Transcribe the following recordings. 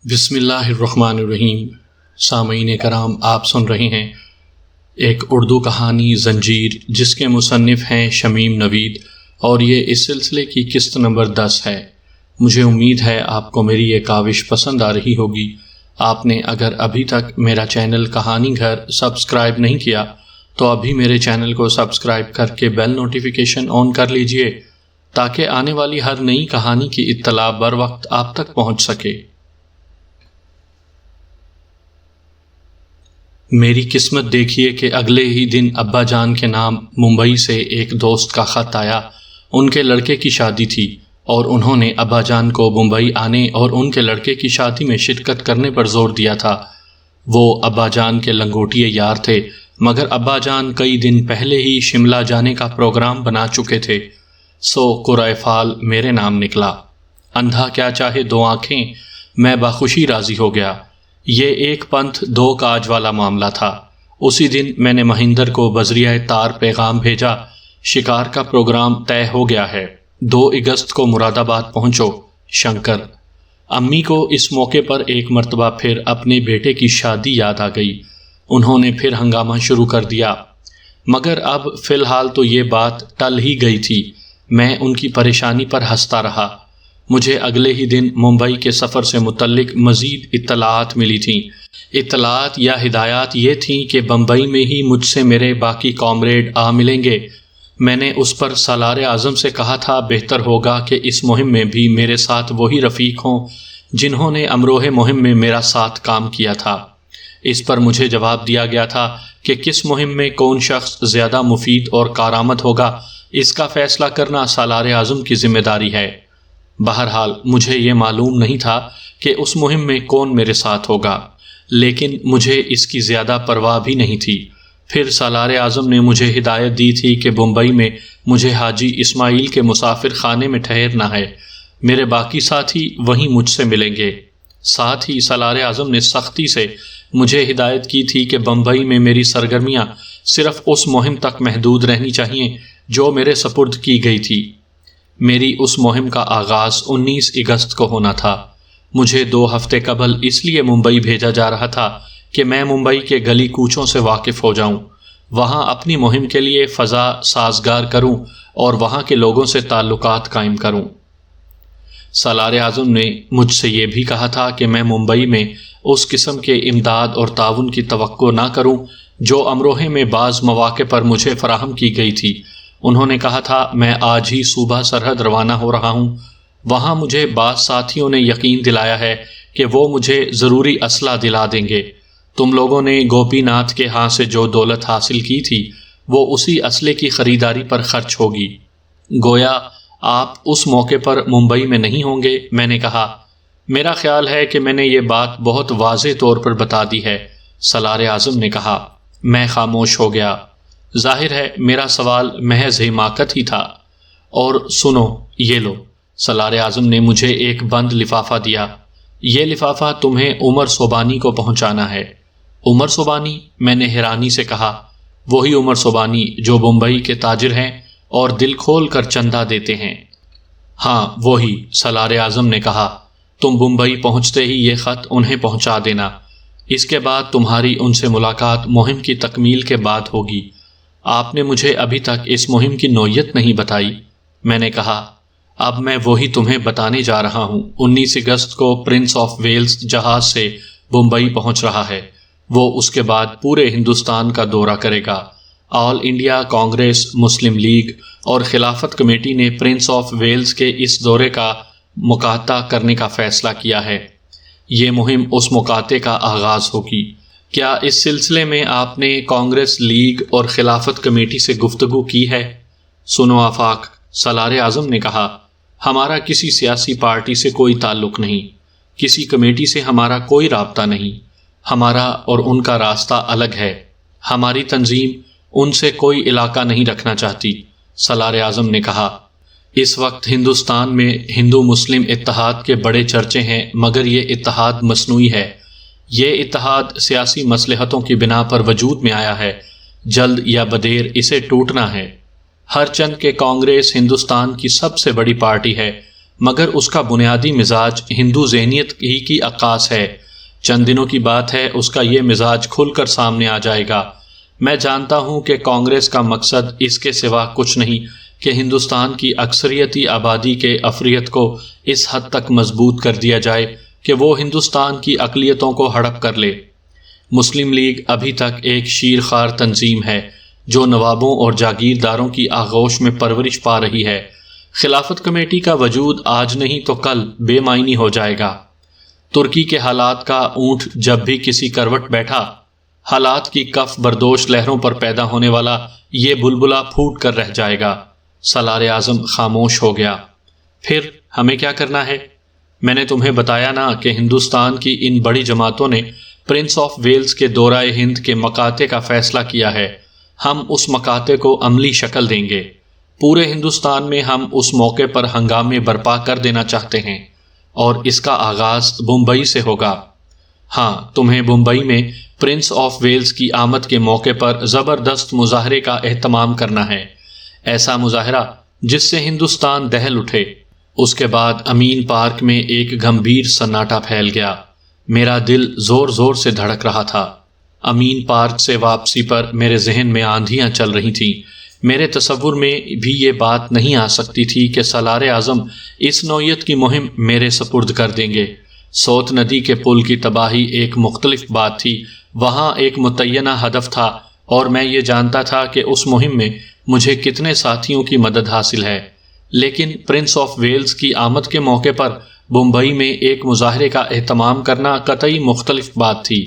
بسم اللہ الرحمن الرحیم۔ سامعین کرام، آپ سن رہے ہیں ایک اردو کہانی زنجیر، جس کے مصنف ہیں شمیم نوید، اور یہ اس سلسلے کی قسط نمبر 10 ہے۔ مجھے امید ہے آپ کو میری یہ کاوش پسند آ رہی ہوگی۔ آپ نے اگر ابھی تک میرا چینل کہانی گھر سبسکرائب نہیں کیا تو ابھی میرے چینل کو سبسکرائب کر کے بیل نوٹیفیکیشن آن کر لیجئے، تاکہ آنے والی ہر نئی کہانی کی اطلاع بر وقت آپ تک پہنچ سکے۔ میری قسمت دیکھیے کہ اگلے ہی دن ابا جان کے نام ممبئی سے ایک دوست کا خط آیا۔ ان کے لڑکے کی شادی تھی اور انہوں نے ابا جان کو ممبئی آنے اور ان کے لڑکے کی شادی میں شرکت کرنے پر زور دیا تھا۔ وہ ابا جان کے لنگوٹیے یار تھے، مگر ابا جان کئی دن پہلے ہی شملہ جانے کا پروگرام بنا چکے تھے، سو قرعہ فال میرے نام نکلا۔ اندھا کیا چاہے دو آنکھیں، میں بخوشی راضی ہو گیا۔ یہ ایک پنتھ دو کاج والا معاملہ تھا۔ اسی دن میں نے مہندر کو بذریعہ تار پیغام بھیجا، شکار کا پروگرام طے ہو گیا ہے، 2 اگست کو مراد آباد پہنچو، شنکر۔ امی کو اس موقع پر ایک مرتبہ پھر اپنے بیٹے کی شادی یاد آ گئی۔ انہوں نے پھر ہنگامہ شروع کر دیا، مگر اب فی الحال تو یہ بات ٹل ہی گئی تھی۔ میں ان کی پریشانی پر ہنستا رہا۔ مجھے اگلے ہی دن ممبئی کے سفر سے متعلق مزید اطلاعات ملی تھیں۔ اطلاعات یا ہدایات یہ تھیں کہ بمبئی میں ہی مجھ سے میرے باقی کامریڈ آ ملیں گے۔ میں نے اس پر سالار اعظم سے کہا تھا بہتر ہوگا کہ اس مہم میں بھی میرے ساتھ وہی رفیق ہوں جنہوں نے امروہ مہم میں میرا ساتھ کام کیا تھا۔ اس پر مجھے جواب دیا گیا تھا کہ کس مہم میں کون شخص زیادہ مفید اور کارآمد ہوگا، اس کا فیصلہ کرنا سالار اعظم کی ذمہ داری ہے۔ بہرحال مجھے یہ معلوم نہیں تھا کہ اس مہم میں کون میرے ساتھ ہوگا، لیکن مجھے اس کی زیادہ پرواہ بھی نہیں تھی۔ پھر سالار اعظم نے مجھے ہدایت دی تھی کہ بمبئی میں مجھے حاجی اسماعیل کے مسافر خانے میں ٹھہرنا ہے، میرے باقی ساتھی وہیں مجھ سے ملیں گے۔ ساتھ ہی سالار اعظم نے سختی سے مجھے ہدایت کی تھی کہ بمبئی میں میری سرگرمیاں صرف اس مہم تک محدود رہنی چاہیے جو میرے سپرد کی گئی تھی۔ میری اس مہم کا آغاز 19 اگست کو ہونا تھا۔ مجھے 2 ہفتے قبل اس لیے ممبئی بھیجا جا رہا تھا کہ میں ممبئی کے گلی کوچوں سے واقف ہو جاؤں، وہاں اپنی مہم کے لیے فضا سازگار کروں اور وہاں کے لوگوں سے تعلقات قائم کروں۔ سالار اعظم نے مجھ سے یہ بھی کہا تھا کہ میں ممبئی میں اس قسم کے امداد اور تعاون کی توقع نہ کروں جو امروہے میں بعض مواقع پر مجھے فراہم کی گئی تھی۔ انہوں نے کہا تھا میں آج ہی صوبہ سرحد روانہ ہو رہا ہوں، وہاں مجھے بعض ساتھیوں نے یقین دلایا ہے کہ وہ مجھے ضروری اسلحہ دلا دیں گے۔ تم لوگوں نے گوپی ناتھ کے ہاں سے جو دولت حاصل کی تھی وہ اسی اسلحے کی خریداری پر خرچ ہوگی۔ گویا آپ اس موقع پر ممبئی میں نہیں ہوں گے۔ میں نے کہا میرا خیال ہے کہ میں نے یہ بات بہت واضح طور پر بتا دی ہے۔ سالار اعظم نے کہا۔ میں خاموش ہو گیا۔ ظاہر ہے میرا سوال محض حماقت ہی تھا۔ اور سنو، یہ لو۔ سالار اعظم نے مجھے ایک بند لفافہ دیا۔ یہ لفافہ تمہیں عمر صوبانی کو پہنچانا ہے۔ عمر صوبانی؟ میں نے حیرانی سے کہا۔ وہی عمر صوبانی جو بمبئی کے تاجر ہیں اور دل کھول کر چندہ دیتے ہیں۔ ہاں وہی، سالار اعظم نے کہا۔ تم بمبئی پہنچتے ہی یہ خط انہیں پہنچا دینا۔ اس کے بعد تمہاری ان سے ملاقات مہم کی تکمیل کے بعد ہوگی۔ آپ نے مجھے ابھی تک اس مہم کی نوعیت نہیں بتائی۔ میں نے کہا اب میں وہی تمہیں بتانے جا رہا ہوں۔ 19 اگست کو پرنس آف ویلز جہاز سے بمبئی پہنچ رہا ہے۔ وہ اس کے بعد پورے ہندوستان کا دورہ کرے گا۔ آل انڈیا کانگریس، مسلم لیگ اور خلافت کمیٹی نے پرنس آف ویلز کے اس دورے کا مقاطع کرنے کا فیصلہ کیا ہے۔ یہ مہم اس مقاطعے کا آغاز ہوگی۔ کیا اس سلسلے میں آپ نے کانگریس، لیگ اور خلافت کمیٹی سے گفتگو کی ہے؟ سنو آفاق، سالار اعظم نے کہا، ہمارا کسی سیاسی پارٹی سے کوئی تعلق نہیں، کسی کمیٹی سے ہمارا کوئی رابطہ نہیں، ہمارا اور ان کا راستہ الگ ہے۔ ہماری تنظیم ان سے کوئی علاقہ نہیں رکھنا چاہتی، سالار اعظم نے کہا۔ اس وقت ہندوستان میں ہندو مسلم اتحاد کے بڑے چرچے ہیں، مگر یہ اتحاد مصنوعی ہے۔ یہ اتحاد سیاسی مصلحتوں کی بنا پر وجود میں آیا ہے، جلد یا بدیر اسے ٹوٹنا ہے۔ ہر چند کہ کانگریس ہندوستان کی سب سے بڑی پارٹی ہے، مگر اس کا بنیادی مزاج ہندو ذہنیت ہی کی عکاس ہے۔ چند دنوں کی بات ہے، اس کا یہ مزاج کھل کر سامنے آ جائے گا۔ میں جانتا ہوں کہ کانگریس کا مقصد اس کے سوا کچھ نہیں کہ ہندوستان کی اکثریتی آبادی کے افریت کو اس حد تک مضبوط کر دیا جائے کہ وہ ہندوستان کی اقلیتوں کو ہڑپ کر لے۔ مسلم لیگ ابھی تک ایک شیرخوار تنظیم ہے جو نوابوں اور جاگیرداروں کی آغوش میں پرورش پا رہی ہے۔ خلافت کمیٹی کا وجود آج نہیں تو کل بے معنی ہو جائے گا۔ ترکی کے حالات کا اونٹ جب بھی کسی کروٹ بیٹھا، حالات کی کف بردوش لہروں پر پیدا ہونے والا یہ بلبلا پھوٹ کر رہ جائے گا۔ سالار اعظم خاموش ہو گیا۔ پھر ہمیں کیا کرنا ہے؟ میں نے تمہیں بتایا نا کہ ہندوستان کی ان بڑی جماعتوں نے پرنس آف ویلز کے دورہ ہند کے مقاطے کا فیصلہ کیا ہے۔ ہم اس مقاطے کو عملی شکل دیں گے۔ پورے ہندوستان میں ہم اس موقع پر ہنگامے برپا کر دینا چاہتے ہیں، اور اس کا آغاز بمبئی سے ہوگا۔ ہاں، تمہیں بمبئی میں پرنس آف ویلز کی آمد کے موقع پر زبردست مظاہرے کا اہتمام کرنا ہے، ایسا مظاہرہ جس سے ہندوستان دہل اٹھے۔ اس کے بعد امین پارک میں ایک گھمبیر سناٹا پھیل گیا۔ میرا دل زور زور سے دھڑک رہا تھا۔ امین پارک سے واپسی پر میرے ذہن میں آندھیاں چل رہی تھیں۔ میرے تصور میں بھی یہ بات نہیں آ سکتی تھی کہ سالار اعظم اس نوعیت کی مہم میرے سپرد کر دیں گے۔ سوت ندی کے پل کی تباہی ایک مختلف بات تھی، وہاں ایک متعینہ ہدف تھا، اور میں یہ جانتا تھا کہ اس مہم میں مجھے کتنے ساتھیوں کی مدد حاصل ہے۔ لیکن پرنس آف ویلز کی آمد کے موقع پر بمبئی میں ایک مظاہرے کا اہتمام کرنا قطعی مختلف بات تھی۔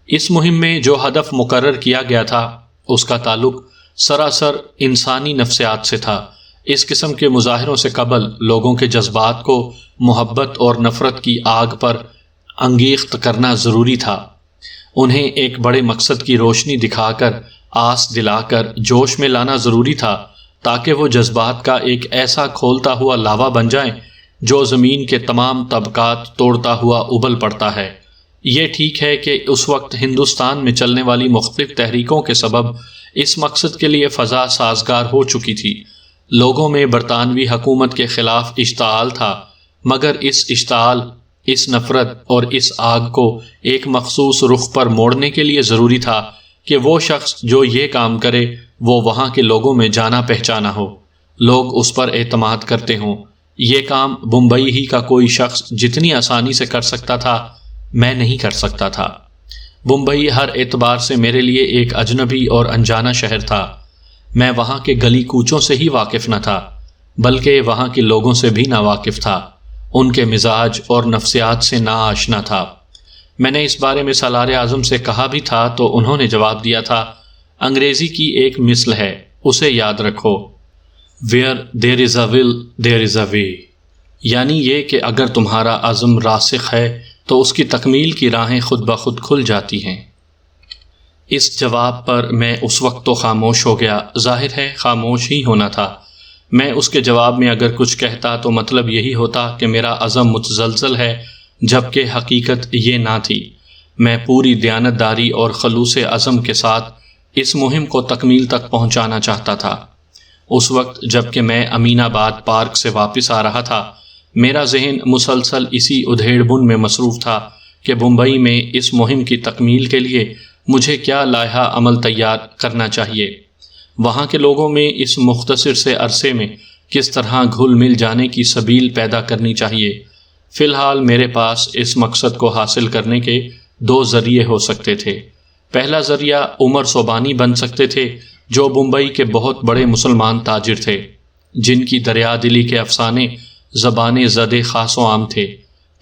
اس مہم میں جو ہدف مقرر کیا گیا تھا اس کا تعلق سراسر انسانی نفسیات سے تھا۔ اس قسم کے مظاہروں سے قبل لوگوں کے جذبات کو محبت اور نفرت کی آگ پر انگیخت کرنا ضروری تھا۔ انہیں ایک بڑے مقصد کی روشنی دکھا کر، آس دلا کر جوش میں لانا ضروری تھا، تاکہ وہ جذبات کا ایک ایسا کھولتا ہوا لاوا بن جائیں جو زمین کے تمام طبقات توڑتا ہوا ابل پڑتا ہے۔ یہ ٹھیک ہے کہ اس وقت ہندوستان میں چلنے والی مختلف تحریکوں کے سبب اس مقصد کے لیے فضا سازگار ہو چکی تھی۔ لوگوں میں برطانوی حکومت کے خلاف اشتعال تھا، مگر اس اشتعال، اس نفرت اور اس آگ کو ایک مخصوص رخ پر موڑنے کے لیے ضروری تھا کہ وہ شخص جو یہ کام کرے وہ وہاں کے لوگوں میں جانا پہچانا ہو، لوگ اس پر اعتماد کرتے ہوں۔ یہ کام بمبئی ہی کا کوئی شخص جتنی آسانی سے کر سکتا تھا، میں نہیں کر سکتا تھا۔ بمبئی ہر اعتبار سے میرے لیے ایک اجنبی اور انجانا شہر تھا۔ میں وہاں کے گلی کوچوں سے ہی واقف نہ تھا، بلکہ وہاں کے لوگوں سے بھی ناواقف تھا، ان کے مزاج اور نفسیات سے ناآشنا تھا۔ میں نے اس بارے میں سالار اعظم سے کہا بھی تھا تو انہوں نے جواب دیا تھا، انگریزی کی ایک مثل ہے، اسے یاد رکھو، Where there is a will, there is a way، یعنی یہ کہ اگر تمہارا عزم راسخ ہے تو اس کی تکمیل کی راہیں خود بخود کھل جاتی ہیں۔ اس جواب پر میں اس وقت تو خاموش ہو گیا، ظاہر ہے خاموش ہی ہونا تھا۔ میں اس کے جواب میں اگر کچھ کہتا تو مطلب یہی ہوتا کہ میرا عزم متزلزل ہے، جبکہ حقیقت یہ نہ تھی۔ میں پوری دیانتداری اور خلوص عزم کے ساتھ اس مہم کو تکمیل تک پہنچانا چاہتا تھا۔ اس وقت جب کہ میں امین آباد پارک سے واپس آ رہا تھا، میرا ذہن مسلسل اسی ادھیڑ بن میں مصروف تھا کہ بمبئی میں اس مہم کی تکمیل کے لیے مجھے کیا لائحہ عمل تیار کرنا چاہیے، وہاں کے لوگوں میں اس مختصر سے عرصے میں کس طرح گھل مل جانے کی سبیل پیدا کرنی چاہیے۔ فی الحال میرے پاس اس مقصد کو حاصل کرنے کے دو ذریعے ہو سکتے تھے۔ پہلا ذریعہ عمر صوبانی بن سکتے تھے، جو بمبئی کے بہت بڑے مسلمان تاجر تھے، جن کی دریا دلی کے افسانے زبان زد خاص و عام تھے۔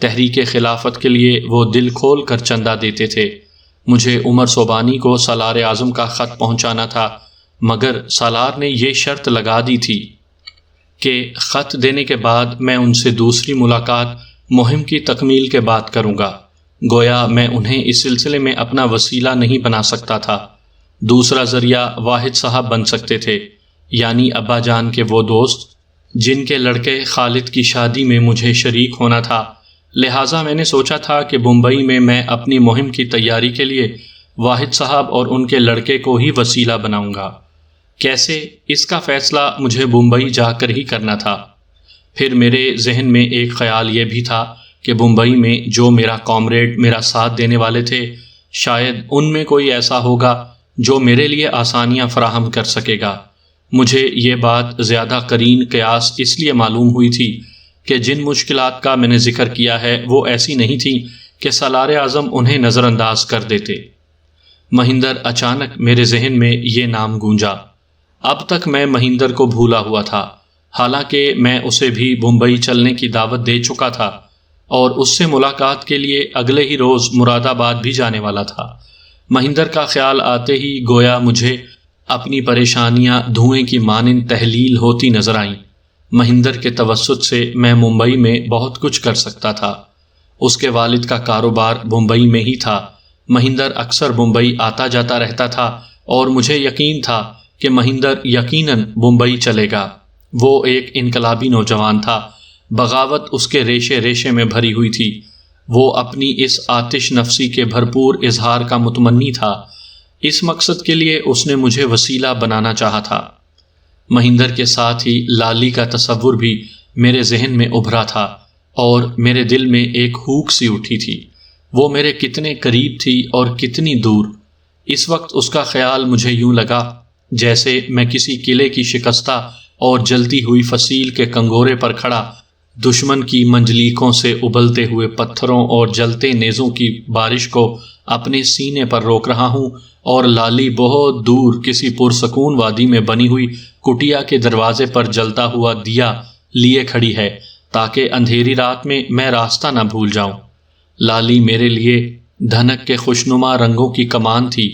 تحریک خلافت کے لیے وہ دل کھول کر چندہ دیتے تھے۔ مجھے عمر صوبانی کو سالار اعظم کا خط پہنچانا تھا، مگر سالار نے یہ شرط لگا دی تھی کہ خط دینے کے بعد میں ان سے دوسری ملاقات مہم کی تکمیل کے بعد کروں گا۔ گویا میں انہیں اس سلسلے میں اپنا وسیلہ نہیں بنا سکتا تھا۔ دوسرا ذریعہ واحد صاحب بن سکتے تھے، یعنی ابا جان کے وہ دوست جن کے لڑکے خالد کی شادی میں مجھے شریک ہونا تھا۔ لہٰذا میں نے سوچا تھا کہ بمبئی میں اپنی مہم کی تیاری کے لیے واحد صاحب اور ان کے لڑکے کو ہی وسیلہ بناؤں گا۔ کیسے، اس کا فیصلہ مجھے بمبئی جا کر ہی کرنا تھا۔ پھر میرے ذہن میں ایک خیال یہ بھی تھا کہ بمبئی میں جو میرا کامریڈ میرا ساتھ دینے والے تھے، شاید ان میں کوئی ایسا ہوگا جو میرے لیے آسانیاں فراہم کر سکے گا۔ مجھے یہ بات زیادہ قرین قیاس اس لیے معلوم ہوئی تھی کہ جن مشکلات کا میں نے ذکر کیا ہے وہ ایسی نہیں تھیں کہ سالار اعظم انہیں نظر انداز کر دیتے۔ مہندر اچانک میرے ذہن میں یہ نام گونجا۔ اب تک میں مہندر کو بھولا ہوا تھا، حالانکہ میں اسے بھی بمبئی چلنے کی دعوت دے چکا تھا اور اس سے ملاقات کے لیے اگلے ہی روز مراد آباد بھی جانے والا تھا۔ مہندر کا خیال آتے ہی گویا مجھے اپنی پریشانیاں دھوئیں کی مانند تحلیل ہوتی نظر آئیں۔ مہندر کے توسط سے میں ممبئی میں بہت کچھ کر سکتا تھا۔ اس کے والد کا کاروبار بمبئی میں ہی تھا۔ مہندر اکثر بمبئی آتا جاتا رہتا تھا اور مجھے یقین تھا کہ مہندر یقیناً بمبئی چلے گا۔ وہ ایک انقلابی نوجوان تھا، بغاوت اس کے ریشے ریشے میں بھری ہوئی تھی۔ وہ اپنی اس آتش نفسی کے بھرپور اظہار کا متمنی تھا۔ اس مقصد کے لیے اس نے مجھے وسیلہ بنانا چاہا تھا۔ مہندر کے ساتھ ہی لالی کا تصور بھی میرے ذہن میں ابھرا تھا اور میرے دل میں ایک ہوک سی اٹھی تھی۔ وہ میرے کتنے قریب تھی اور کتنی دور۔ اس وقت اس کا خیال مجھے یوں لگا جیسے میں کسی قلعے کی شکستہ اور جلتی ہوئی فصیل کے کنگورے پر کھڑا، دشمن کی منجلیقوں سے ابلتے ہوئے پتھروں اور جلتے نیزوں کی بارش کو اپنے سینے پر روک رہا ہوں، اور لالی بہت دور کسی پرسکون وادی میں بنی ہوئی کٹیا کے دروازے پر جلتا ہوا دیا لیے کھڑی ہے تاکہ اندھیری رات میں میں راستہ نہ بھول جاؤں۔ لالی میرے لیے دھنک کے خوشنما رنگوں کی کمان تھی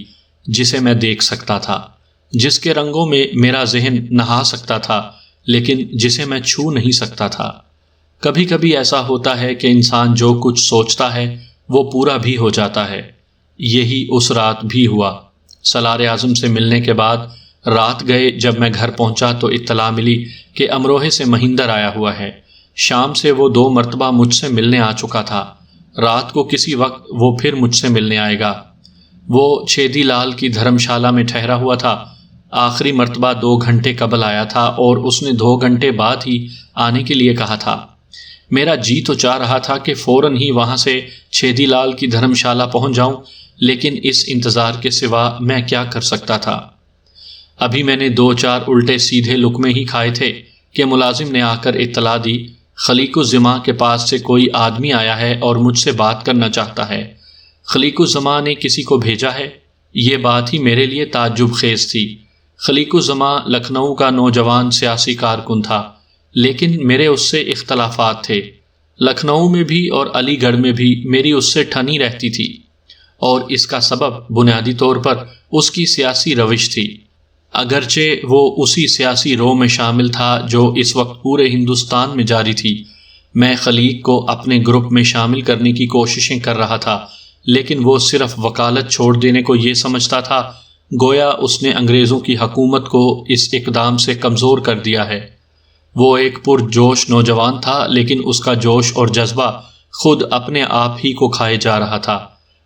جسے میں دیکھ سکتا تھا، جس کے رنگوں میں میرا ذہن نہا سکتا تھا، لیکن جسے میں چھو نہیں سکتا تھا۔ کبھی کبھی ایسا ہوتا ہے کہ انسان جو کچھ سوچتا ہے وہ پورا بھی ہو جاتا ہے۔ یہی اس رات بھی ہوا۔ سالار اعظم سے ملنے کے بعد رات گئے جب میں گھر پہنچا تو اطلاع ملی کہ امروہے سے مہندر آیا ہوا ہے۔ شام سے وہ 2 مرتبہ مجھ سے ملنے آ چکا تھا۔ رات کو کسی وقت وہ پھر مجھ سے ملنے آئے گا۔ وہ چھیدی لال کی دھرمشالہ میں ٹھہرا ہوا تھا۔ آخری مرتبہ 2 گھنٹے قبل آیا تھا اور اس نے 2 گھنٹے بعد ہی آنے کے لیے کہا تھا۔ میرا جی تو چاہ رہا تھا کہ فوراً ہی وہاں سے چھیدی لال کی دھرمشالہ پہنچ جاؤں، لیکن اس انتظار کے سوا میں کیا کر سکتا تھا۔ ابھی میں نے 2-4 الٹے سیدھے لقمے ہی کھائے تھے کہ ملازم نے آ کر اطلاع دی، خلیق الزماں کے پاس سے کوئی آدمی آیا ہے اور مجھ سے بات کرنا چاہتا ہے۔ خلیق الزماں نے کسی کو بھیجا ہے؟ یہ بات ہی میرے لیے تعجب خیز تھی۔ خلیق الزماں لکھنؤ کا نوجوان سیاسی کارکن تھا، لیکن میرے اس سے اختلافات تھے۔ لکھنؤ میں بھی اور علی گڑھ میں بھی میری اس سے ٹھنی رہتی تھی، اور اس کا سبب بنیادی طور پر اس کی سیاسی روش تھی۔ اگرچہ وہ اسی سیاسی رو میں شامل تھا جو اس وقت پورے ہندوستان میں جاری تھی۔ میں خلیق کو اپنے گروپ میں شامل کرنے کی کوششیں کر رہا تھا، لیکن وہ صرف وکالت چھوڑ دینے کو یہ سمجھتا تھا گویا اس نے انگریزوں کی حکومت کو اس اقدام سے کمزور کر دیا ہے۔ وہ ایک پرجوش نوجوان تھا، لیکن اس کا جوش اور جذبہ خود اپنے آپ ہی کو کھائے جا رہا تھا۔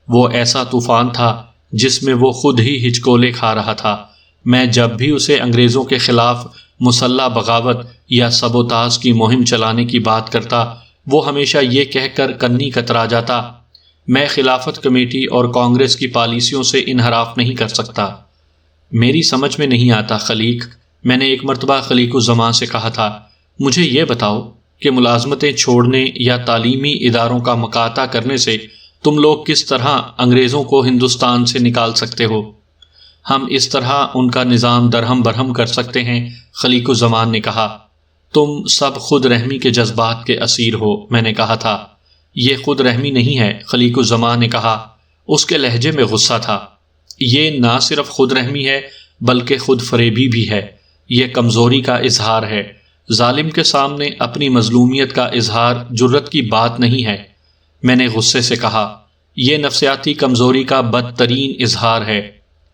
وہ ایسا طوفان تھا جس میں وہ خود ہی ہچکولے کھا رہا تھا۔ میں جب بھی اسے انگریزوں کے خلاف مسلح بغاوت یا سبوتاژ کی مہم چلانے کی بات کرتا، وہ ہمیشہ یہ کہہ کر کنی کترا جاتا، میں خلافت کمیٹی اور کانگریس کی پالیسیوں سے انحراف نہیں کر سکتا۔ میری سمجھ میں نہیں آتا خلیق، میں نے ایک مرتبہ خلیق الزماں سے کہا تھا، مجھے یہ بتاؤ کہ ملازمتیں چھوڑنے یا تعلیمی اداروں کا مقاطع کرنے سے تم لوگ کس طرح انگریزوں کو ہندوستان سے نکال سکتے ہو؟ ہم اس طرح ان کا نظام درہم برہم کر سکتے ہیں۔ خلیق الزمان نے کہا، تم سب خود رحمی کے جذبات کے اسیر ہو۔ میں نے کہا تھا، یہ خود رحمی نہیں ہے۔ خلیق الزمان نے کہا، اس کے لہجے میں غصہ تھا، یہ نہ صرف خود رحمی ہے بلکہ خود فریبی بھی ہے، یہ کمزوری کا اظہار ہے۔ ظالم کے سامنے اپنی مظلومیت کا اظہار جرت کی بات نہیں ہے۔ میں نے غصے سے کہا، یہ نفسیاتی کمزوری کا بدترین اظہار ہے۔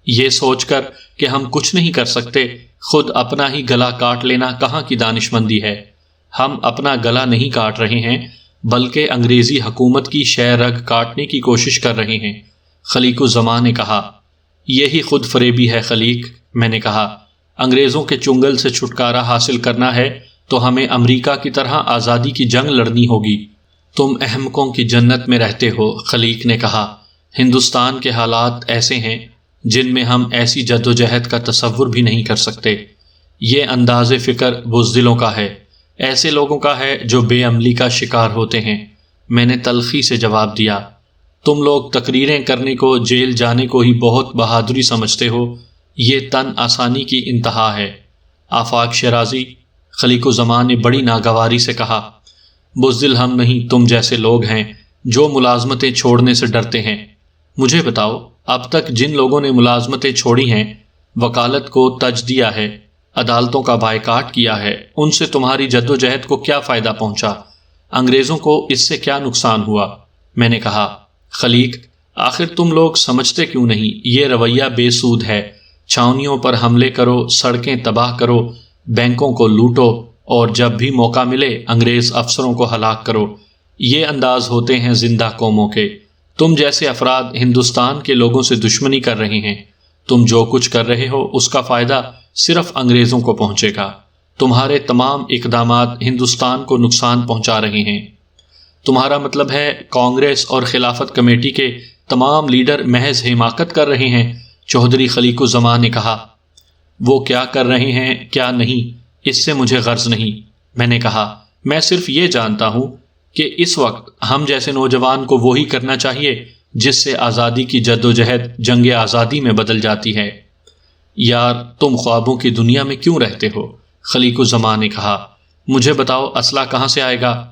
یہ سوچ کر کہ ہم کچھ نہیں کر سکتے، خود اپنا ہی گلا کاٹ لینا کہاں کی دانش مندی ہے۔ ہم اپنا گلا نہیں کاٹ رہے ہیں بلکہ انگریزی حکومت کی شہ رگ کاٹنے کی کوشش کر رہے ہیں۔ خلیق الزماں نے کہا، یہی خود فریبی ہے خلیق۔ میں نے کہا، انگریزوں کے چنگل سے چھٹکارا حاصل کرنا ہے تو ہمیں امریکہ کی طرح آزادی کی جنگ لڑنی ہوگی۔ تم احمقوں کی جنت میں رہتے ہو، خلیق نے کہا۔ ہندوستان کے حالات ایسے ہیں جن میں ہم ایسی جدوجہد کا تصور بھی نہیں کر سکتے۔ یہ انداز فکر بزدلوں کا ہے، ایسے لوگوں کا ہے جو بے عملی کا شکار ہوتے ہیں۔ میں نے تلخی سے جواب دیا، تم لوگ تقریریں کرنے کو، جیل جانے کو ہی بہت بہادری سمجھتے ہو، یہ تن آسانی کی انتہا ہے۔ آفاق شیرازی، خلیق الزمان نے بڑی ناگواری سے کہا، بزدل ہم نہیں، تم جیسے لوگ ہیں جو ملازمتیں چھوڑنے سے ڈرتے ہیں۔ مجھے بتاؤ، اب تک جن لوگوں نے ملازمتیں چھوڑی ہیں، وکالت کو تج دیا ہے، عدالتوں کا بائیکاٹ کیا ہے، ان سے تمہاری جدوجہد کو کیا فائدہ پہنچا؟ انگریزوں کو اس سے کیا نقصان ہوا؟ میں نے کہا، خلیق، آخر تم لوگ سمجھتے کیوں نہیں؟ یہ رویہ بے سود ہے۔ چھاؤنیوں پر حملے کرو، سڑکیں تباہ کرو، بینکوں کو لوٹو، اور جب بھی موقع ملے انگریز افسروں کو ہلاک کرو۔ یہ انداز ہوتے ہیں زندہ قوموں کے۔ تم جیسے افراد ہندوستان کے لوگوں سے دشمنی کر رہے ہیں۔ تم جو کچھ کر رہے ہو اس کا فائدہ صرف انگریزوں کو پہنچے گا۔ تمہارے تمام اقدامات ہندوستان کو نقصان پہنچا رہے ہیں۔ تمہارا مطلب ہے کانگریس اور خلافت کمیٹی کے تمام لیڈر محض حماقت کر رہے ہیں؟ چودھری خلیق الزمان نے کہا۔ وہ کیا کر رہے ہیں کیا نہیں، اس سے مجھے غرض نہیں۔ میں نے کہا، میں صرف یہ جانتا ہوں کہ اس وقت ہم جیسے نوجوان کو وہی کرنا چاہیے جس سے آزادی کی جدوجہد جنگ آزادی میں بدل جاتی ہے۔ یار، تم خوابوں کی دنیا میں کیوں رہتے ہو؟ خلیق الزمان نے کہا۔ مجھے بتاؤ، اسلحہ کہاں سے آئے گا؟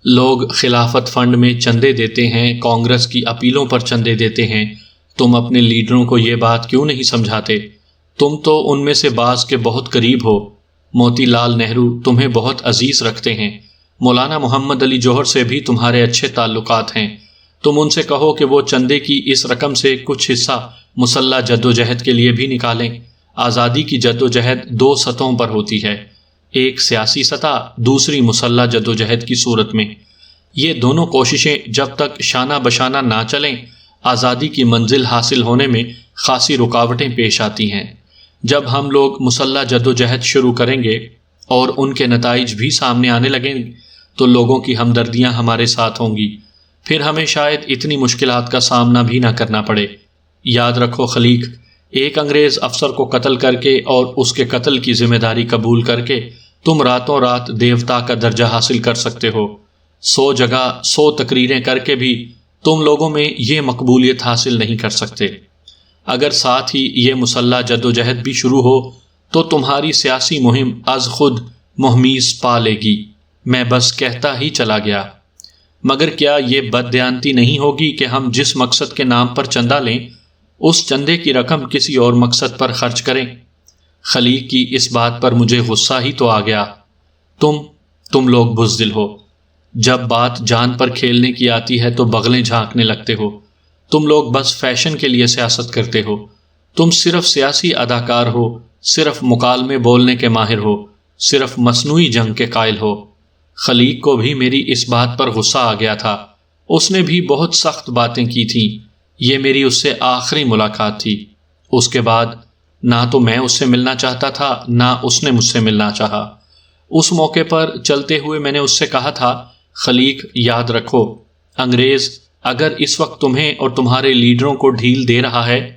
لوگ خلافت فنڈ میں چندے دیتے ہیں، کانگریس کی اپیلوں پر چندے دیتے ہیں۔ تم اپنے لیڈروں کو یہ بات کیوں نہیں سمجھاتے؟ تم تو ان میں سے بعض کے بہت قریب ہو۔ موتی لال نہرو تمہیں بہت عزیز رکھتے ہیں۔ مولانا محمد علی جوہر سے بھی تمہارے اچھے تعلقات ہیں۔ تم ان سے کہو کہ وہ چندے کی اس رقم سے کچھ حصہ مسلح جدوجہد کے لیے بھی نکالیں۔ آزادی کی جدوجہد دو سطحوں پر ہوتی ہے، ایک سیاسی سطح، دوسری مسلح جدوجہد کی صورت میں۔ یہ دونوں کوششیں جب تک شانہ بشانہ نہ چلیں، آزادی کی منزل حاصل ہونے میں خاصی رکاوٹیں پیش آتی ہیں۔ جب ہم لوگ مسلح جدوجہد شروع کریں گے اور ان کے نتائج بھی سامنے آنے لگیں تو لوگوں کی ہمدردیاں ہمارے ساتھ ہوں گی، پھر ہمیں شاید اتنی مشکلات کا سامنا بھی نہ کرنا پڑے۔ یاد رکھو خلیق، ایک انگریز افسر کو قتل کر کے اور اس کے قتل کی ذمہ داری قبول کر کے تم راتوں رات دیوتا کا درجہ حاصل کر سکتے ہو۔ 100 جگہ 100 تقریریں کر کے بھی تم لوگوں میں یہ مقبولیت حاصل نہیں کر سکتے۔ اگر ساتھ ہی یہ مسلح جدوجہد بھی شروع ہو تو تمہاری سیاسی مہم از خود مہمیز پا لے گی۔ میں بس کہتا ہی چلا گیا۔ مگر کیا یہ بددیانتی نہیں ہوگی کہ ہم جس مقصد کے نام پر چندہ لیں، اس چندے کی رقم کسی اور مقصد پر خرچ کریں؟ خلیق کی اس بات پر مجھے غصہ ہی تو آ گیا۔ تم لوگ بزدل ہو۔ جب بات جان پر کھیلنے کی آتی ہے تو بغلیں جھانکنے لگتے ہو۔ تم لوگ بس فیشن کے لیے سیاست کرتے ہو۔ تم صرف سیاسی اداکار ہو، صرف مکالمے بولنے کے ماہر ہو، صرف مصنوعی جنگ کے قائل ہو۔ خلیق کو بھی میری اس بات پر غصہ آ گیا تھا۔ اس نے بھی بہت سخت باتیں کی تھیں۔ یہ میری اس سے آخری ملاقات تھی۔ اس کے بعد نہ تو میں اس سے ملنا چاہتا تھا، نہ اس نے مجھ سے ملنا چاہا۔ اس موقع پر چلتے ہوئے میں نے اس سے کہا تھا، خلیق یاد رکھو، انگریز اگر اس وقت تمہیں اور تمہارے لیڈروں کو ڈھیل دے رہا ہے،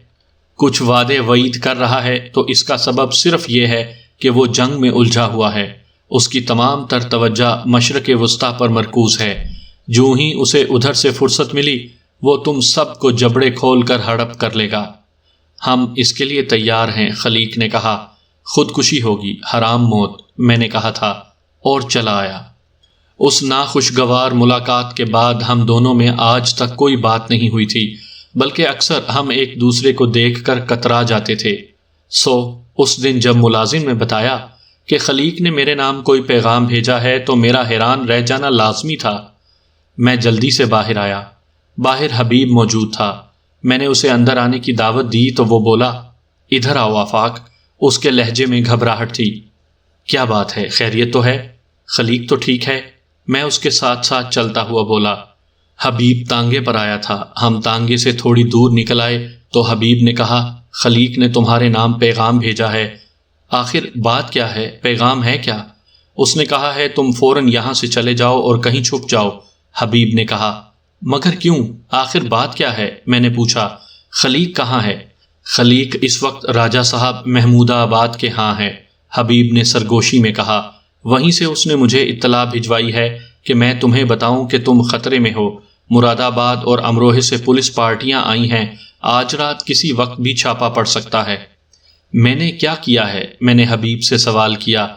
کچھ وعدے وعید کر رہا ہے، تو اس کا سبب صرف یہ ہے کہ وہ جنگ میں الجھا ہوا ہے۔ اس کی تمام تر توجہ مشرق وسطیٰ پر مرکوز ہے۔ جو ہی اسے ادھر سے فرصت ملی وہ تم سب کو جبڑے کھول کر ہڑپ کر لے گا۔ ہم اس کے لیے تیار ہیں، خلیق نے کہا۔ خودکشی ہوگی، حرام موت، میں نے کہا تھا، اور چلا آیا۔ اس ناخوشگوار ملاقات کے بعد ہم دونوں میں آج تک کوئی بات نہیں ہوئی تھی، بلکہ اکثر ہم ایک دوسرے کو دیکھ کر کترا جاتے تھے۔ اس دن جب ملازم نے بتایا کہ خلیق نے میرے نام کوئی پیغام بھیجا ہے تو میرا حیران رہ جانا لازمی تھا۔ میں جلدی سے باہر آیا۔ باہر حبیب موجود تھا۔ میں نے اسے اندر آنے کی دعوت دی تو وہ بولا، ادھر آؤ آفاق۔ اس کے لہجے میں گھبراہٹ تھی۔ کیا بات ہے، خیریت تو ہے؟ خلیق تو ٹھیک ہے؟ میں اس کے ساتھ ساتھ چلتا ہوا بولا۔ حبیب تانگے پر آیا تھا۔ ہم تانگے سے تھوڑی دور نکل آئے تو حبیب نے کہا، خلیق نے تمہارے نام پیغام بھیجا ہے۔ آخر بات کیا ہے؟ پیغام ہے کیا؟ اس نے کہا ہے تم فوراً یہاں سے چلے جاؤ اور کہیں چھپ جاؤ۔ حبیب نے کہا مگر کیوں؟ آخر بات کیا ہے؟ میں نے پوچھا۔ خلیق کہاں ہے؟ خلیق اس وقت راجہ صاحب محمودہ آباد کے ہاں ہے، حبیب نے سرگوشی میں کہا۔ وہیں سے اس نے مجھے اطلاع بھجوائی ہے کہ میں تمہیں بتاؤں کہ تم خطرے میں ہو۔ مراد آباد اور امروہے سے پولیس پارٹیاں آئی ہیں، آج رات کسی وقت بھی چھاپا پڑ سکتا ہے۔ میں نے کیا کیا ہے؟ میں نے حبیب سے سوال کیا۔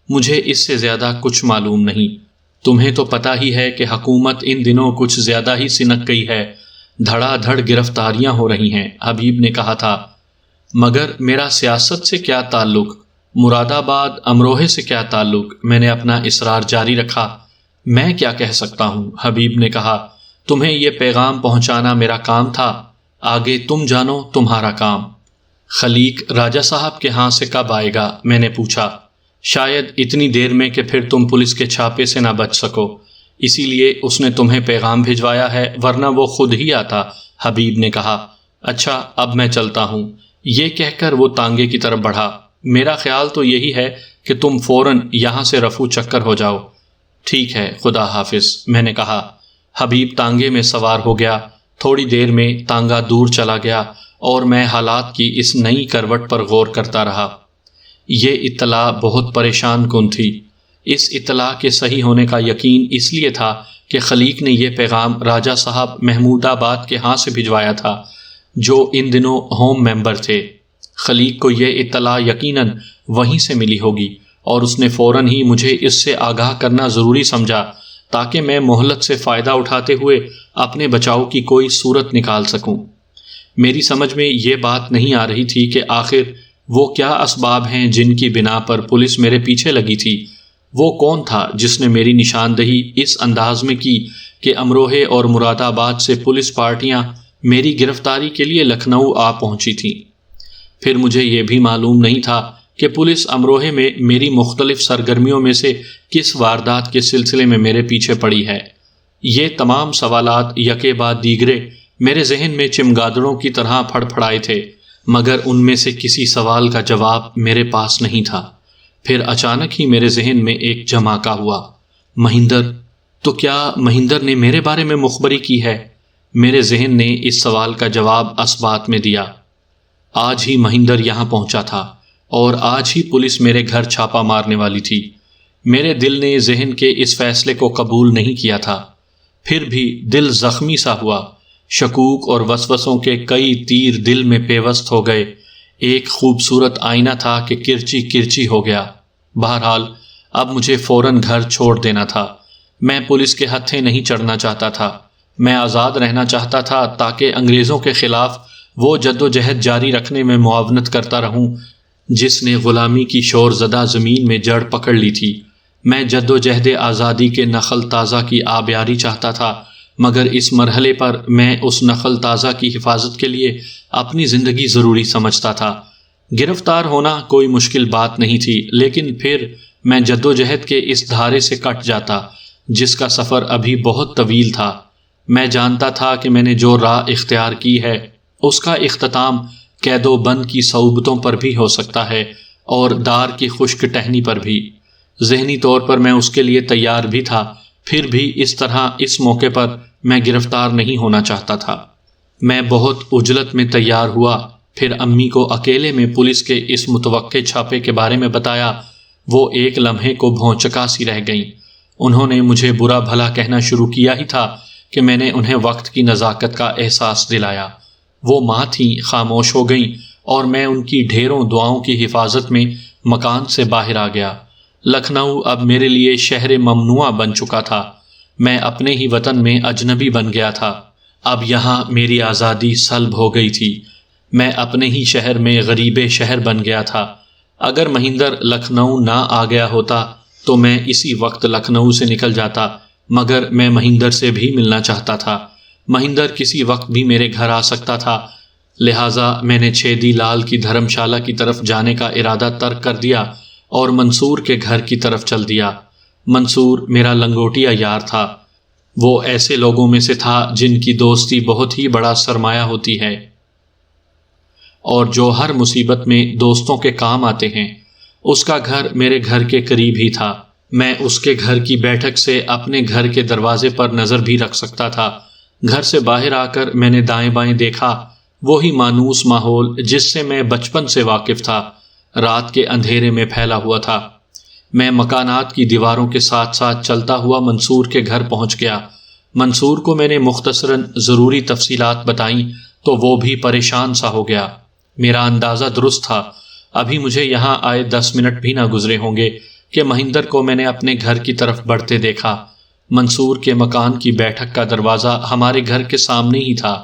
مجھے اس سے زیادہ کچھ معلوم نہیں۔ تمہیں تو پتہ ہی ہے کہ حکومت ان دنوں کچھ زیادہ ہی سنک گئی ہے، دھڑا دھڑ گرفتاریاں ہو رہی ہیں، حبیب نے کہا تھا۔ مگر میرا سیاست سے کیا تعلق؟ مراد آباد امروہے سے کیا تعلق؟ میں نے اپنا اصرار جاری رکھا۔ میں کیا کہہ سکتا ہوں؟ حبیب نے کہا۔ تمہیں یہ پیغام پہنچانا میرا کام تھا، آگے تم جانو تمہارا کام۔ خلیق راجہ صاحب کے ہاں سے کب آئے گا؟ میں نے پوچھا۔ شاید اتنی دیر میں کہ پھر تم پولیس کے چھاپے سے نہ بچ سکو، اسی لیے اس نے تمہیں پیغام بھجوایا ہے، ورنہ وہ خود ہی آتا، حبیب نے کہا۔ اچھا اب میں چلتا ہوں، یہ کہہ کر وہ تانگے کی طرف بڑھا۔ میرا خیال تو یہی ہے کہ تم فوراً یہاں سے رفو چکر ہو جاؤ۔ ٹھیک ہے، خدا حافظ، میں نے کہا۔ حبیب تانگے میں سوار ہو گیا۔ تھوڑی دیر میں تانگا دور چلا گیا اور میں حالات کی اس نئی کروٹ پر غور کرتا رہا۔ یہ اطلاع بہت پریشان کن تھی۔ اس اطلاع کے صحیح ہونے کا یقین اس لیے تھا کہ خلیق نے یہ پیغام راجہ صاحب محمود آباد کے ہاں سے بھجوایا تھا، جو ان دنوں ہوم ممبر تھے۔ خلیق کو یہ اطلاع یقیناً وہیں سے ملی ہوگی اور اس نے فوراً ہی مجھے اس سے آگاہ کرنا ضروری سمجھا تاکہ میں مہلت سے فائدہ اٹھاتے ہوئے اپنے بچاؤ کی کوئی صورت نکال سکوں۔ میری سمجھ میں یہ بات نہیں آ رہی تھی کہ آخر وہ کیا اسباب ہیں جن کی بنا پر پولیس میرے پیچھے لگی تھی۔ وہ کون تھا جس نے میری نشاندہی اس انداز میں کی کہ امروہے اور مراد آباد سے پولیس پارٹیاں میری گرفتاری کے لیے لکھنؤ آ پہنچی تھیں۔ پھر مجھے یہ بھی معلوم نہیں تھا کہ پولیس امروہے میں میری مختلف سرگرمیوں میں سے کس واردات کے سلسلے میں میرے پیچھے پڑی ہے۔ یہ تمام سوالات یکے بعد دیگرے میرے ذہن میں چمگادڑوں کی طرح پھڑ پھڑائے تھے، مگر ان میں سے کسی سوال کا جواب میرے پاس نہیں تھا۔ پھر اچانک ہی میرے ذہن میں ایک جھماکا ہوا۔ مہندر، تو کیا مہندر نے میرے بارے میں مخبری کی ہے؟ میرے ذہن نے اس سوال کا جواب اثبات میں دیا۔ آج ہی مہندر یہاں پہنچا تھا اور آج ہی پولیس میرے گھر چھاپا مارنے والی تھی۔ میرے دل نے ذہن کے اس فیصلے کو قبول نہیں کیا تھا، پھر بھی دل زخمی سا ہوا۔ شکوک اور وسوسوں کے کئی تیر دل میں پیوست ہو گئے۔ ایک خوبصورت آئینہ تھا کہ کرچی کرچی ہو گیا۔ بہرحال اب مجھے فوراً گھر چھوڑ دینا تھا۔ میں پولیس کے ہتھے نہیں چڑھنا چاہتا تھا۔ میں آزاد رہنا چاہتا تھا تاکہ انگریزوں کے خلاف وہ جد و جہد جاری رکھنے میں معاونت کرتا رہوں جس نے غلامی کی شور زدہ زمین میں جڑ پکڑ لی تھی۔ میں جد و جہد آزادی کے نخل تازہ کی آبیاری چاہتا تھا، مگر اس مرحلے پر میں اس نخل تازہ کی حفاظت کے لیے اپنی زندگی ضروری سمجھتا تھا۔ گرفتار ہونا کوئی مشکل بات نہیں تھی، لیکن پھر میں جد و جہد کے اس دھارے سے کٹ جاتا جس کا سفر ابھی بہت طویل تھا۔ میں جانتا تھا کہ میں نے جو راہ اختیار کی ہے اس کا اختتام قید و بند کی صعوبتوں پر بھی ہو سکتا ہے اور دار کی خشک ٹہنی پر بھی۔ ذہنی طور پر میں اس کے لیے تیار بھی تھا، پھر بھی اس طرح اس موقع پر میں گرفتار نہیں ہونا چاہتا تھا۔ میں بہت عجلت میں تیار ہوا، پھر امی کو اکیلے میں پولیس کے اس متوقع چھاپے کے بارے میں بتایا۔ وہ ایک لمحے کو بھونچکا سی رہ گئیں۔ انہوں نے مجھے برا بھلا کہنا شروع کیا ہی تھا کہ میں نے انہیں وقت کی نزاکت کا احساس دلایا۔ وہ ماں تھیں، خاموش ہو گئیں اور میں ان کی ڈھیروں دعاؤں کی حفاظت میں مکان سے باہر آ گیا۔ لکھنؤ اب میرے لیے شہر ممنوعہ بن چکا تھا۔ میں اپنے ہی وطن میں اجنبی بن گیا تھا۔ اب یہاں میری آزادی سلب ہو گئی تھی۔ میں اپنے ہی شہر میں غریب شہر بن گیا تھا۔ اگر مہندر لکھنؤ نہ آ گیا ہوتا تو میں اسی وقت لکھنؤ سے نکل جاتا، مگر میں مہندر سے بھی ملنا چاہتا تھا۔ مہندر کسی وقت بھی میرے گھر آ سکتا تھا، لہٰذا میں نے چھیدی لال کی دھرم شالہ کی طرف جانے کا ارادہ ترک کر دیا اور منصور کے گھر کی طرف چل دیا۔ منصور میرا لنگوٹیا یار تھا۔ وہ ایسے لوگوں میں سے تھا جن کی دوستی بہت ہی بڑا سرمایہ ہوتی ہے اور جو ہر مصیبت میں دوستوں کے کام آتے ہیں۔ اس کا گھر میرے گھر کے قریب ہی تھا۔ میں اس کے گھر کی بیٹھک سے اپنے گھر کے دروازے پر نظر بھی رکھ سکتا تھا۔ گھر سے باہر آ کر میں نے دائیں بائیں دیکھا، وہی مانوس ماحول جس سے میں بچپن سے واقف تھا، رات کے اندھیرے میں پھیلا ہوا تھا۔ میں مکانات کی دیواروں کے ساتھ ساتھ چلتا ہوا منصور کے گھر پہنچ گیا۔ منصور کو میں نے مختصراً ضروری تفصیلات بتائیں تو وہ بھی پریشان سا ہو گیا۔ میرا اندازہ درست تھا، ابھی مجھے یہاں آئے 10 منٹ بھی نہ گزرے ہوں گے کہ مہندر کو میں نے اپنے گھر کی طرف بڑھتے دیکھا۔ منصور کے مکان کی بیٹھک کا دروازہ ہمارے گھر کے سامنے ہی تھا۔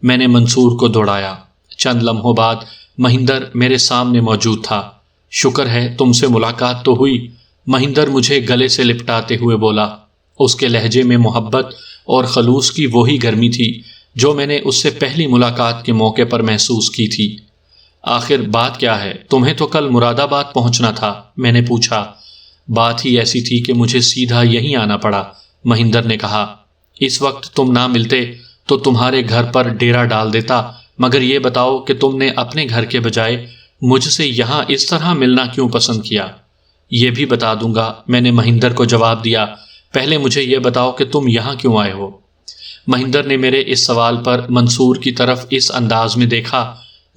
میں نے منصور کو دوڑایا۔ چند لمحوں بعد مہندر میرے سامنے موجود تھا۔ شکر ہے تم سے ملاقات تو ہوئی، مہندر مجھے گلے سے لپٹاتے ہوئے بولا۔ اس کے لہجے میں محبت اور خلوص کی وہی گرمی تھی جو میں نے اس سے پہلی ملاقات کے موقع پر محسوس کی تھی۔ آخر بات کیا ہے؟ تمہیں تو کل مراد آباد پہنچنا تھا، میں نے پوچھا۔ بات ہی ایسی تھی کہ مجھے سیدھا یہیں آنا پڑا، مہندر نے کہا۔ اس وقت تم نہ ملتے تو تمہارے گھر پر ڈیرا ڈال دیتا، مگر یہ بتاؤ کہ تم نے اپنے گھر کے بجائے مجھ سے یہاں اس طرح ملنا کیوں پسند کیا؟ یہ بھی بتا دوں گا، میں نے مہندر کو جواب دیا، پہلے مجھے یہ بتاؤ کہ تم یہاں کیوں آئے ہو؟ مہندر نے میرے اس سوال پر منصور کی طرف اس انداز میں دیکھا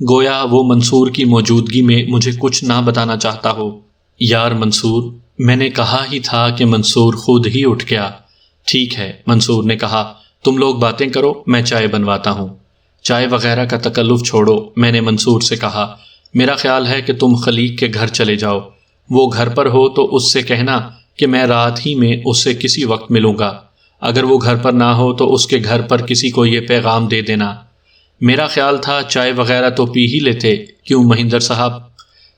گویا وہ منصور کی موجودگی میں مجھے کچھ نہ بتانا چاہتا ہو۔ یار منصور، میں نے کہا ہی تھا کہ منصور خود ہی اٹھ گیا۔ ٹھیک ہے، منصور نے کہا، تم لوگ باتیں کرو، میں چائے بنواتا ہوں۔ چائے وغیرہ کا تکلف چھوڑو، میں نے منصور سے کہا، میرا خیال ہے کہ تم خلیق کے گھر چلے جاؤ، وہ گھر پر ہو تو اس سے کہنا کہ میں رات ہی میں اس سے کسی وقت ملوں گا، اگر وہ گھر پر نہ ہو تو اس کے گھر پر کسی کو یہ پیغام دے دینا۔ میرا خیال تھا چائے وغیرہ تو پی ہی لیتے، کیوں مہندر صاحب؟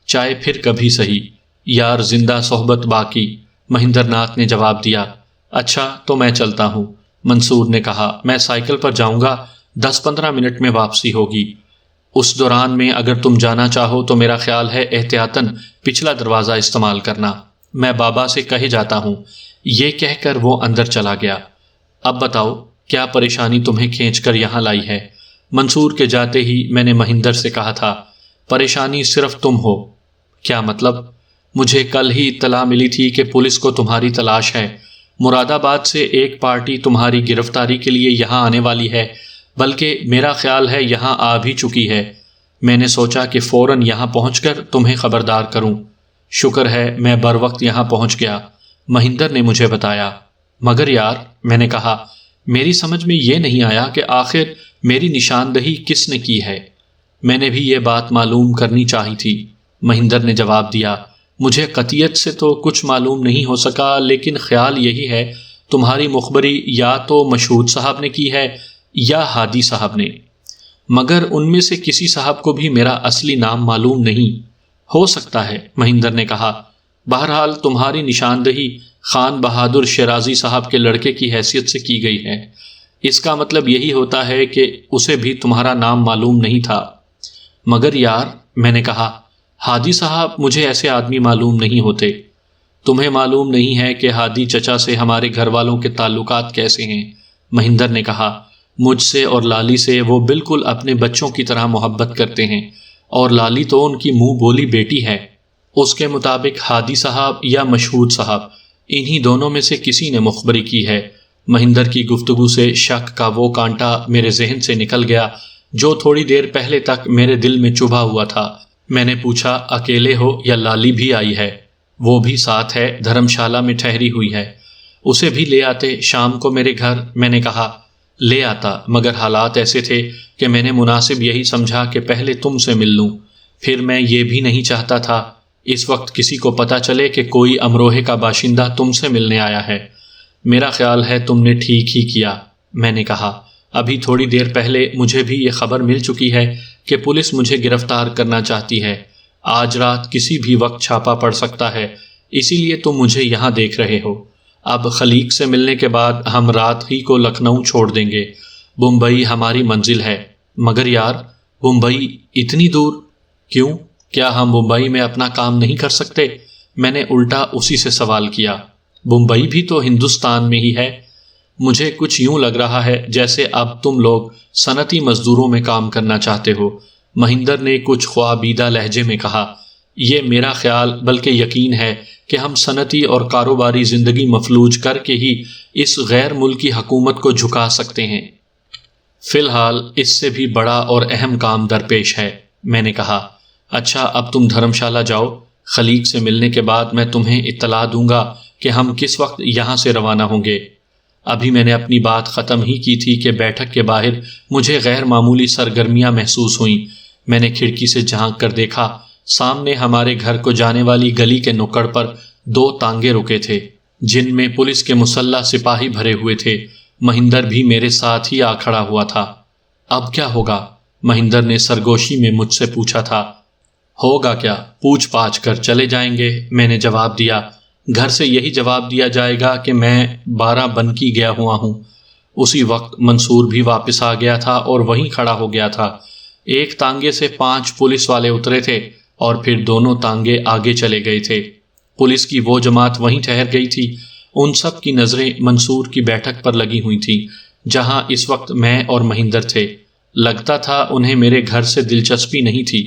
چائے پھر کبھی سہی، یار زندہ صحبت باقی، مہندر ناتھ نے جواب دیا۔ اچھا تو میں چلتا ہوں، منصور نے کہا، میں سائیکل پر جاؤں گا، 10-15 منٹ میں واپسی ہوگی۔ اس دوران میں اگر تم جانا چاہو تو میرا خیال ہے احتیاطاً پچھلا دروازہ استعمال کرنا، میں بابا سے کہے جاتا ہوں۔ یہ کہہ کر وہ اندر چلا گیا۔ اب بتاؤ کیا پریشانی تمہیں کھینچ کر یہاں لائی ہے؟ منصور کے جاتے ہی میں نے مہندر سے کہا تھا، پریشانی صرف تم ہو۔ کیا مطلب؟ مجھے کل ہی اطلاع ملی تھی کہ پولیس کو تمہاری تلاش ہے، مراد آباد سے ایک پارٹی تمہاری گرفتاری کے لیے یہاں آنے والی ہے، بلکہ میرا خیال ہے یہاں آ بھی چکی ہے۔ میں نے سوچا کہ فوراً یہاں پہنچ کر تمہیں خبردار کروں۔ شکر ہے میں بر وقت یہاں پہنچ گیا، مہندر نے مجھے بتایا۔ مگر یار، میں نے کہا، میری سمجھ میں یہ نہیں آیا کہ آخر میری نشاندہی کس نے کی ہے؟ میں نے بھی یہ بات معلوم کرنی چاہی تھی، مہندر نے جواب دیا۔ مجھے قطعیت سے تو کچھ معلوم نہیں ہو سکا، لیکن خیال یہی ہے تمہاری مخبری یا تو مشہود صاحب نے کی ہے یا ہادی صاحب نے، مگر ان میں سے کسی صاحب کو بھی میرا اصلی نام معلوم نہیں۔ ہو سکتا ہے، مہندر نے کہا، بہرحال تمہاری نشاندہی خان بہادر شیرازی صاحب کے لڑکے کی حیثیت سے کی گئی ہے، اس کا مطلب یہی ہوتا ہے کہ اسے بھی تمہارا نام معلوم نہیں تھا۔ مگر یار، میں نے کہا، ہادی صاحب مجھے ایسے آدمی معلوم نہیں ہوتے۔ تمہیں معلوم نہیں ہے کہ ہادی چچا سے ہمارے گھر والوں کے تعلقات کیسے ہیں، مہندر نے کہا۔ مجھ سے اور لالی سے وہ بالکل اپنے بچوں کی طرح محبت کرتے ہیں، اور لالی تو ان کی منہ بولی بیٹی ہے۔ اس کے مطابق ہادی صاحب یا مشہود صاحب، انہی دونوں میں سے کسی نے مخبری کی ہے۔ مہندر کی گفتگو سے شک کا وہ کانٹا میرے ذہن سے نکل گیا جو تھوڑی دیر پہلے تک میرے دل میں چبھا ہوا تھا۔ میں نے پوچھا، اکیلے ہو یا لالی بھی آئی ہے؟ وہ بھی ساتھ ہے، دھرمشالہ میں ٹھہری ہوئی ہے۔ اسے بھی لے آتے شام کو میرے گھر، میں نے کہا۔ لے آتا، مگر حالات ایسے تھے کہ میں نے مناسب یہی سمجھا کہ پہلے تم سے مل لوں۔ پھر میں یہ بھی نہیں چاہتا تھا اس وقت کسی کو پتہ چلے کہ کوئی امروہے کا باشندہ تم سے ملنے آیا ہے۔ میرا خیال ہے تم نے ٹھیک ہی کیا، میں نے کہا۔ ابھی تھوڑی دیر پہلے مجھے بھی یہ خبر مل چکی ہے کہ پولیس مجھے گرفتار کرنا چاہتی ہے۔ آج رات کسی بھی وقت چھاپا پڑ سکتا ہے، اسی لیے تم مجھے یہاں دیکھ رہے ہو۔ اب خلیق سے ملنے کے بعد ہم رات ہی کو لکھنؤ چھوڑ دیں گے، بمبئی ہماری منزل ہے۔ مگر یار، بمبئی اتنی دور کیوں؟ کیا ہم بمبئی میں اپنا کام نہیں کر سکتے؟ میں نے الٹا اسی سے سوال کیا۔ بمبئی بھی تو ہندوستان میں ہی ہے۔ مجھے کچھ یوں لگ رہا ہے جیسے اب تم لوگ صنعتی مزدوروں میں کام کرنا چاہتے ہو، مہندر نے کچھ خوابیدہ لہجے میں کہا۔ یہ میرا خیال بلکہ یقین ہے کہ ہم صنعتی اور کاروباری زندگی مفلوج کر کے ہی اس غیر ملکی حکومت کو جھکا سکتے ہیں۔ فی الحال اس سے بھی بڑا اور اہم کام درپیش ہے، میں نے کہا۔ اچھا، اب تم دھرمشالہ جاؤ، خلیق سے ملنے کے بعد میں تمہیں اطلاع دوں گا کہ ہم کس وقت یہاں سے روانہ ہوں گے۔ ابھی میں نے اپنی بات ختم ہی کی تھی کہ بیٹھک کے باہر مجھے غیر معمولی سرگرمیاں محسوس ہوئیں۔ میں نے کھڑکی سے جھانک کر دیکھا، سامنے ہمارے گھر کو جانے والی گلی کے نکڑ پر 2 تانگے رکے تھے جن میں پولیس کے مسلح سپاہی بھرے ہوئے تھے۔ مہندر بھی میرے ساتھ ہی آ کھڑا ہوا تھا۔ اب کیا ہوگا؟ مہندر نے سرگوشی میں مجھ سے پوچھا تھا۔ ہوگا کیا، پوچھ پاچھ کر چلے جائیں گے، میں نے جواب دیا۔ گھر سے یہی جواب دیا جائے گا کہ میں 12 بنکی گیا ہوا ہوں۔ اسی وقت منصور بھی واپس آ گیا تھا اور وہیں کھڑا ہو گیا تھا۔ ایک تانگے سے 5 پولیس والے اترے تھے اور پھر دونوں تانگے آگے چلے گئے تھے۔ پولیس کی وہ جماعت وہیں ٹھہر گئی تھی۔ ان سب کی نظریں منصور کی بیٹھک پر لگی ہوئی تھیں جہاں اس وقت میں اور مہندر تھے۔ لگتا تھا انہیں میرے گھر سے دلچسپی نہیں تھی۔